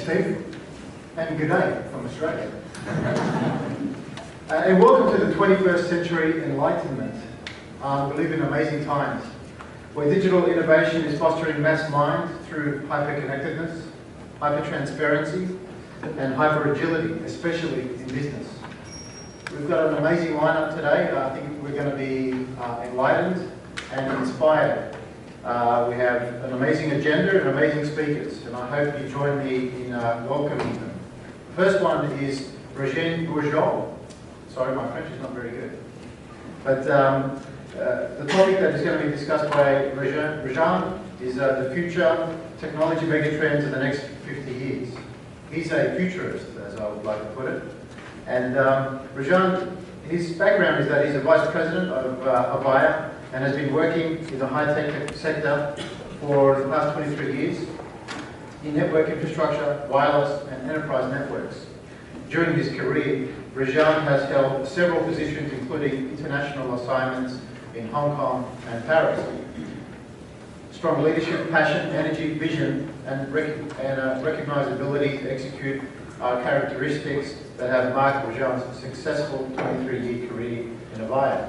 Steve, and good day from Australia. And welcome to the 21st century enlightenment. We live in amazing times, where digital innovation is fostering mass mind through hyper-connectedness, hyper-transparency, and hyper-agility, especially in business. We've got an amazing lineup today. I think we're going to be enlightened and inspired. We have an amazing agenda and amazing speakers, and I hope you join me in welcoming them. The first one is Rejan Bourgault. Sorry, my French is not very good. But the topic that is going to be discussed by Rejan is the future technology megatrends of the next 50 years. He's a futurist, as I would like to put it. And Rejan, his background is that he's a vice president of Avaya and has been working in the high-tech sector for the past 23 years in network infrastructure, wireless, and enterprise networks. During his career, Rejan has held several positions, including international assignments in Hong Kong and Paris. Strong leadership, passion, energy, vision, and recognizability to execute are characteristics that have marked Rejan's successful 23-year career in Avaya.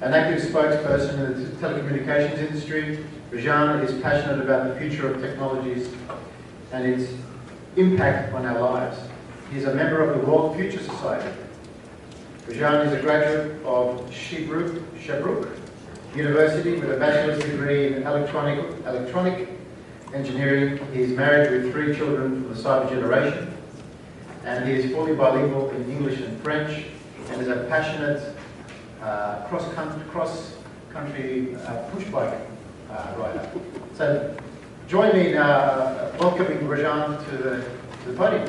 An active spokesperson in the telecommunications industry, Rejan is passionate about the future of technologies and its impact on our lives. He is a member of the World Future Society. Rejan is a graduate of Sherbrooke University with a bachelor's degree in electronic engineering. He is married with 3 children from the cyber generation, and he is fully bilingual in English and French, and is a passionate cross-country push bike rider. So join me in welcoming Rejan to the podium.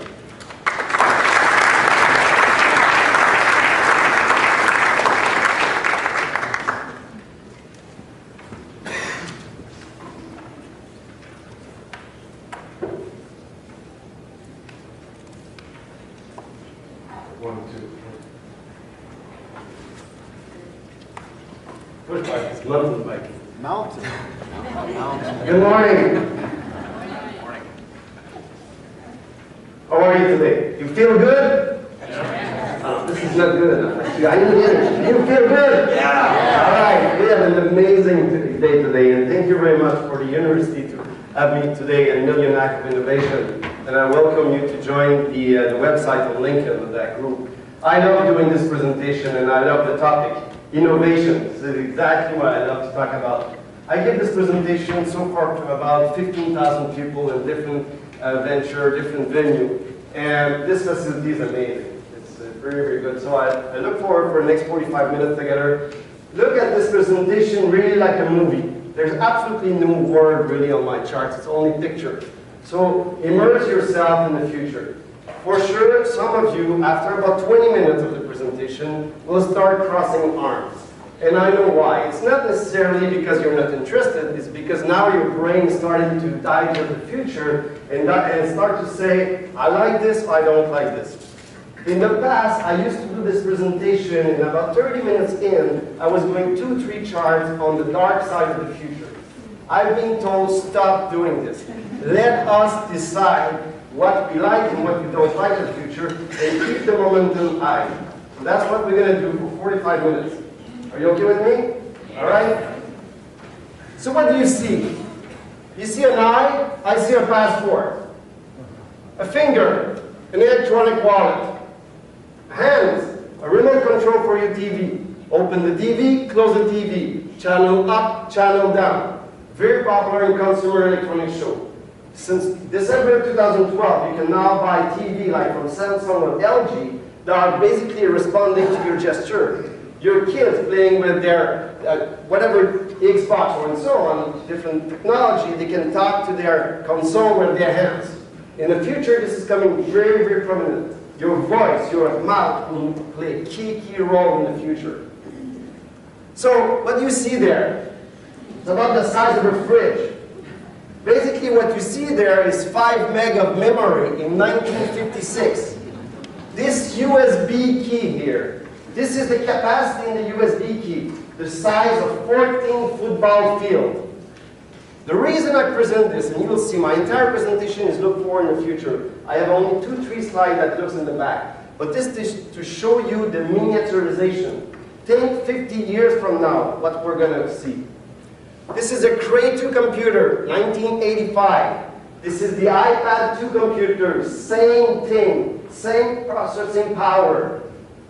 Push bike is mountain biking. Mountain. Good morning. How are you today? You feel good? Oh, this is not good enough. I need energy. You feel good? Yeah. All right. We have an amazing day today, and thank you very much for the university to have me today at Million Act of Innovation. And I welcome you to join the website and link of that group. I love doing this presentation, and I love the topic. Innovation. This is exactly what I love to talk about. I give this presentation so far to about 15,000 people in different different venue, and this facility is amazing. It's very, very good. So I look forward for the next 45 minutes together. Look at this presentation really like a movie. There's absolutely no word really on my charts. It's only picture. So immerse yourself in the future. For sure, some of you, after about 20 minutes of the presentation, will start crossing arms. And I know why. It's not necessarily because you're not interested, it's because now your brain is starting to dive into the future and start to say, I like this, I don't like this. In the past, I used to do this presentation, and about 30 minutes in, I was doing 2-3 charts on the dark side of the future. I've been told, stop doing this. Let us decide what we like and what we don't like in the future, and keep the momentum high. So that's what we're going to do for 45 minutes. Are you okay with me? All right? So what do you see? You see an eye, I see a passport. A finger, an electronic wallet. Hands, a remote control for your TV. Open the TV, close the TV. Channel up, channel down. Very popular in consumer electronics show. Since December 2012, you can now buy TV like from Samsung or LG that are basically responding to your gesture. Your kids playing with their whatever Xbox or and so on, different technology, they can talk to their console with their hands. In the future, this is coming very, very prominent. Your voice, your mouth will play a key role in the future. So what you see there, it's about the size of a fridge. Basically what you see there is 5 meg of memory in 1956. This USB key here, this is the capacity in the USB key, the size of 14 football fields. The reason I present this, and you will see my entire presentation is look forward in the future. I have only 2-3 slides that looks in the back. But this is to show you the miniaturization. Think 50 years from now, what we're going to see. This is a Cray 2 computer, 1985. This is the iPad 2 computer, same thing, same processing power.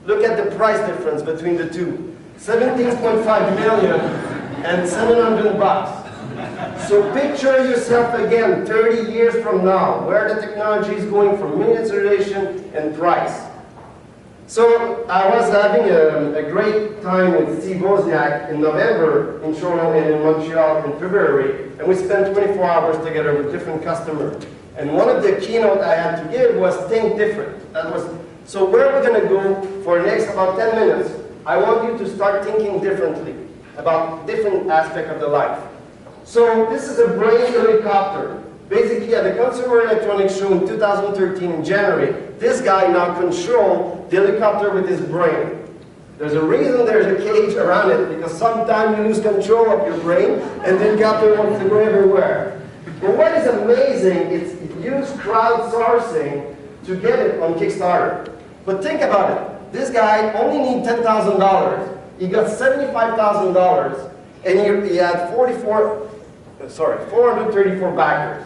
Look at the price difference between the two. 17.5 million and 700 bucks. So picture yourself again 30 years from now, where the technology is going from miniaturization and price. So I was having a great time with Steve Wozniak in November in Toronto and in Montreal in February, and we spent 24 hours together with different customers. And one of the keynote I had to give was think different. So where we're going to go for the next about 10 minutes, I want you to start thinking differently about different aspects of the life. So this is a brain helicopter. Basically, at the Consumer Electronics Show in 2013 in January, this guy now controls the helicopter with his brain. There's a reason there's a cage around it, because sometimes you lose control of your brain, and the helicopter wants to go everywhere. But what is amazing is it used crowdsourcing to get it on Kickstarter. But think about it. This guy only needs $10,000. He got $75,000, and he had 434 backers.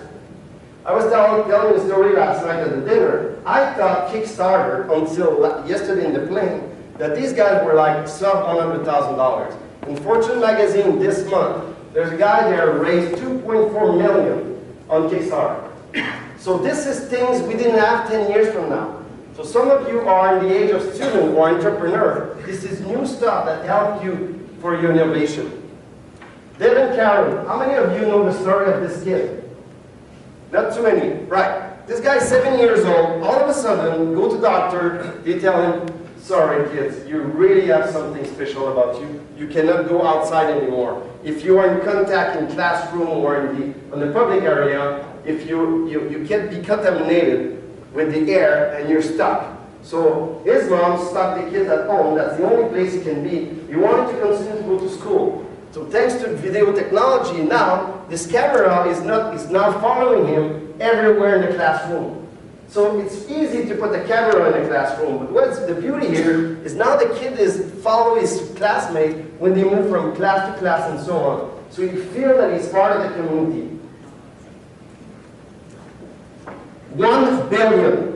I was telling a story last night at the dinner. I thought Kickstarter, until yesterday in the plane, that these guys were like sub $100,000. In Fortune magazine this month, there's a guy there who raised $2.4 million on Kickstarter. So this is things we didn't have 10 years from now. So some of you are in the age of student or entrepreneur. This is new stuff that helps you for your innovation. Dave and Karen, how many of you know the story of this kid? Not too many, right. This guy's 7 years old, all of a sudden, go to doctor, they tell him, sorry kids, you really have something special about you. You cannot go outside anymore. If you are in contact in classroom or in the public area, if you can't be contaminated with the air and you're stuck. So his mom stuck the kids at home, that's the only place he can be. He wanted to continue to go to school. So thanks to video technology now, this camera is now following him everywhere in the classroom. So it's easy to put the camera in the classroom, but what's the beauty here is now the kid is following his classmate when they move from class to class and so on. So you feel that he's part of the community. 1 billion.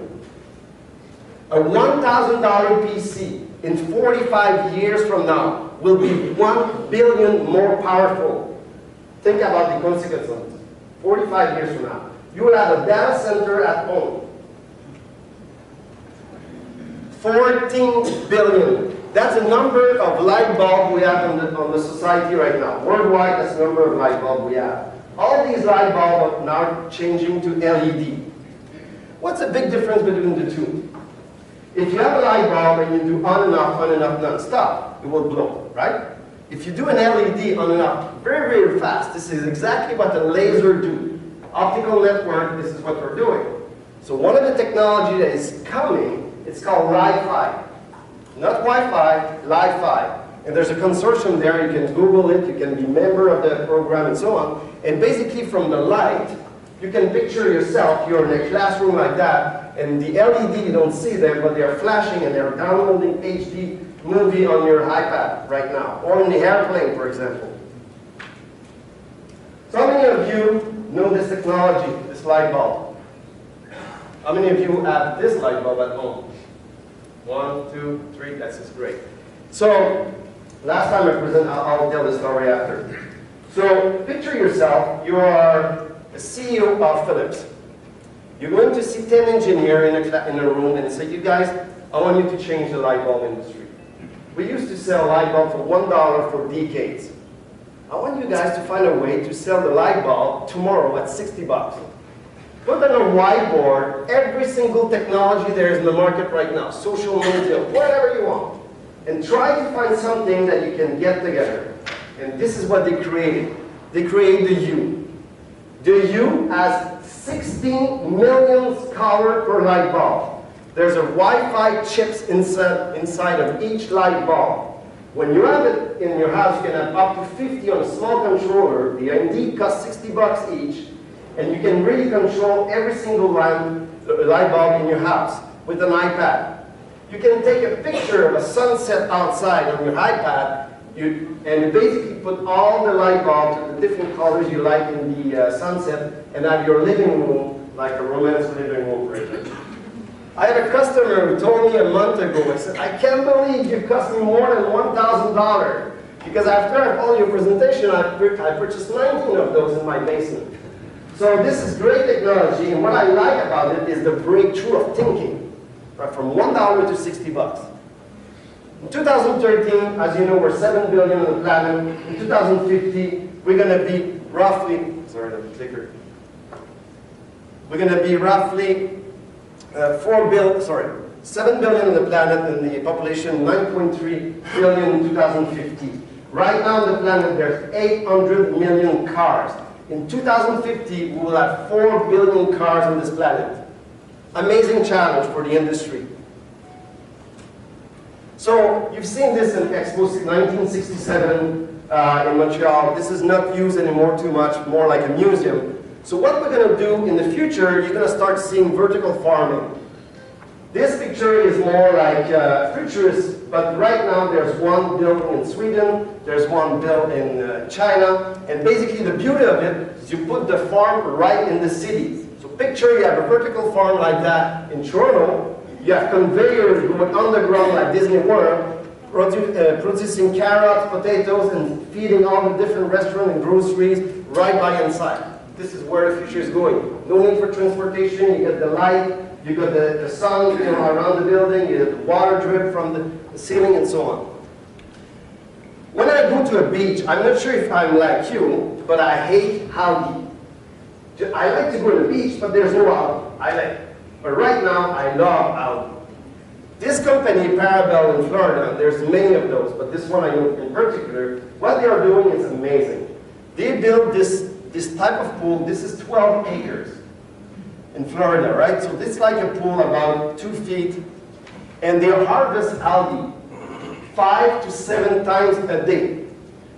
A $1,000 PC in 45 years from now will be 1 billion more powerful. Think about the consequences of this. 45 years from now, you will have a data center at home. 14 billion. That's the number of light bulbs we have on the society right now. Worldwide, that's the number of light bulbs we have. All these light bulbs are now changing to LED. What's the big difference between the two? If you have a light bulb and you do on and off non-stop, it will blow, right? If you do an LED on and off very, very fast, this is exactly what a laser do. Optical network, this is what we're doing. So one of the technology that is coming, it's called Li-Fi. Not Wi-Fi, Li-Fi. And there's a consortium there, you can Google it, you can be a member of the program and so on. And basically from the light, you can picture yourself, you're in a classroom like that, and the LED, you don't see them, but they are flashing and they're downloading HD movie on your iPad right now, or in the airplane, for example. So how many of you know this technology, this light bulb? How many of you have this light bulb at home? 1, 2, 3, that's just great. So, last time I presented, I'll tell the story after. So, picture yourself, you are a CEO of Philips. You're going to see 10 engineers in a room and say, you guys, I want you to change the light bulb industry. We used to sell light bulb for $1 for decades. I want you guys to find a way to sell the light bulb tomorrow at 60 bucks. Put on a whiteboard every single technology there is in the market right now, social media, whatever you want, and try to find something that you can get together. And this is what they created. They created the U. The U has 16 million colors per light bulb. There's a Wi-Fi chips inside of each light bulb. When you have it in your house, you can have up to 50 on a small controller. They indeed cost $60 each, and you can really control every single light bulb in your house with an iPad. You can take a picture of a sunset outside on your iPad, and you basically put all the light bulbs of the different colors you like in the sunset, and have your living room like a romance living room right there. I have a customer who told me a month ago, I said, I can't believe you cost me more than $1,000, because after I followed your presentation, I purchased 19 of those in my basement. So this is great technology, and what I like about it is the breakthrough of thinking, right, from $1 to $60. In 2013, as you know, we're 7 billion on the planet. In 2050, we're going to be roughly, sorry, the clicker. We're going to be roughly 7 billion on the planet, and the population 9.3 billion in 2050. Right now on the planet, there's 800 million cars. In 2050, we will have 4 billion cars on this planet. Amazing challenge for the industry. So, you've seen this in Expo 1967 in Montreal. This is not used anymore too much, more like a museum. So what we're going to do in the future, you're going to start seeing vertical farming. This picture is more like futurist, but right now there's one built in Sweden, there's one built in China, and basically the beauty of it is you put the farm right in the cities. So picture you have a vertical farm like that in Toronto. You have conveyors going underground like Disney World, producing carrots, potatoes, and feeding all the different restaurants and groceries right by inside. This is where the future is going. No need for transportation, you get the light, you got the sun around the building, you get the water drip from the ceiling, and so on. When I go to a beach, I'm not sure if I'm like you, but I hate algae. I like to go to the beach, but there's no algae. But right now, I love algae. This company, Parabel in Florida, there's many of those, but this one I know in particular, what they are doing is amazing. They built this type of pool. This is 12 acres in Florida, right? So this is like a pool about 2 feet, and they harvest algae 5 to 7 times a day.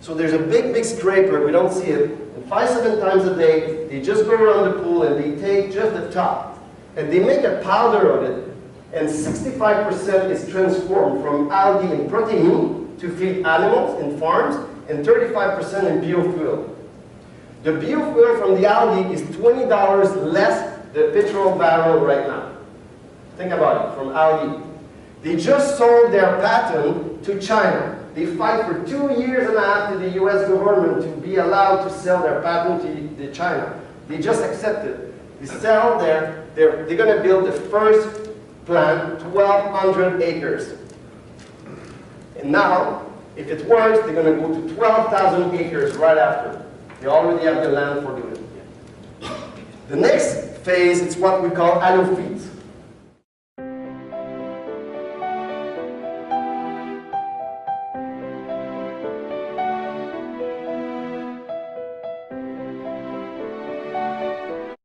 So there's a big scraper, we don't see it, and 5-7 times a day, they just go around the pool and they take just the top, and they make a powder of it, and 65% is transformed from algae and protein to feed animals in farms, and 35% in biofuel. The biofuel from the algae is $20 less the petrol barrel right now. Think about it, from algae. They just sold their patent to China. They fight for 2.5 years to the US government to be allowed to sell their patent to China. They just accepted. They sell they're going to build the first plant, 1,200 acres. And now, if it works, they're going to go to 12,000 acres right after. They already have the land for doing it. The next phase is what we call allophytes.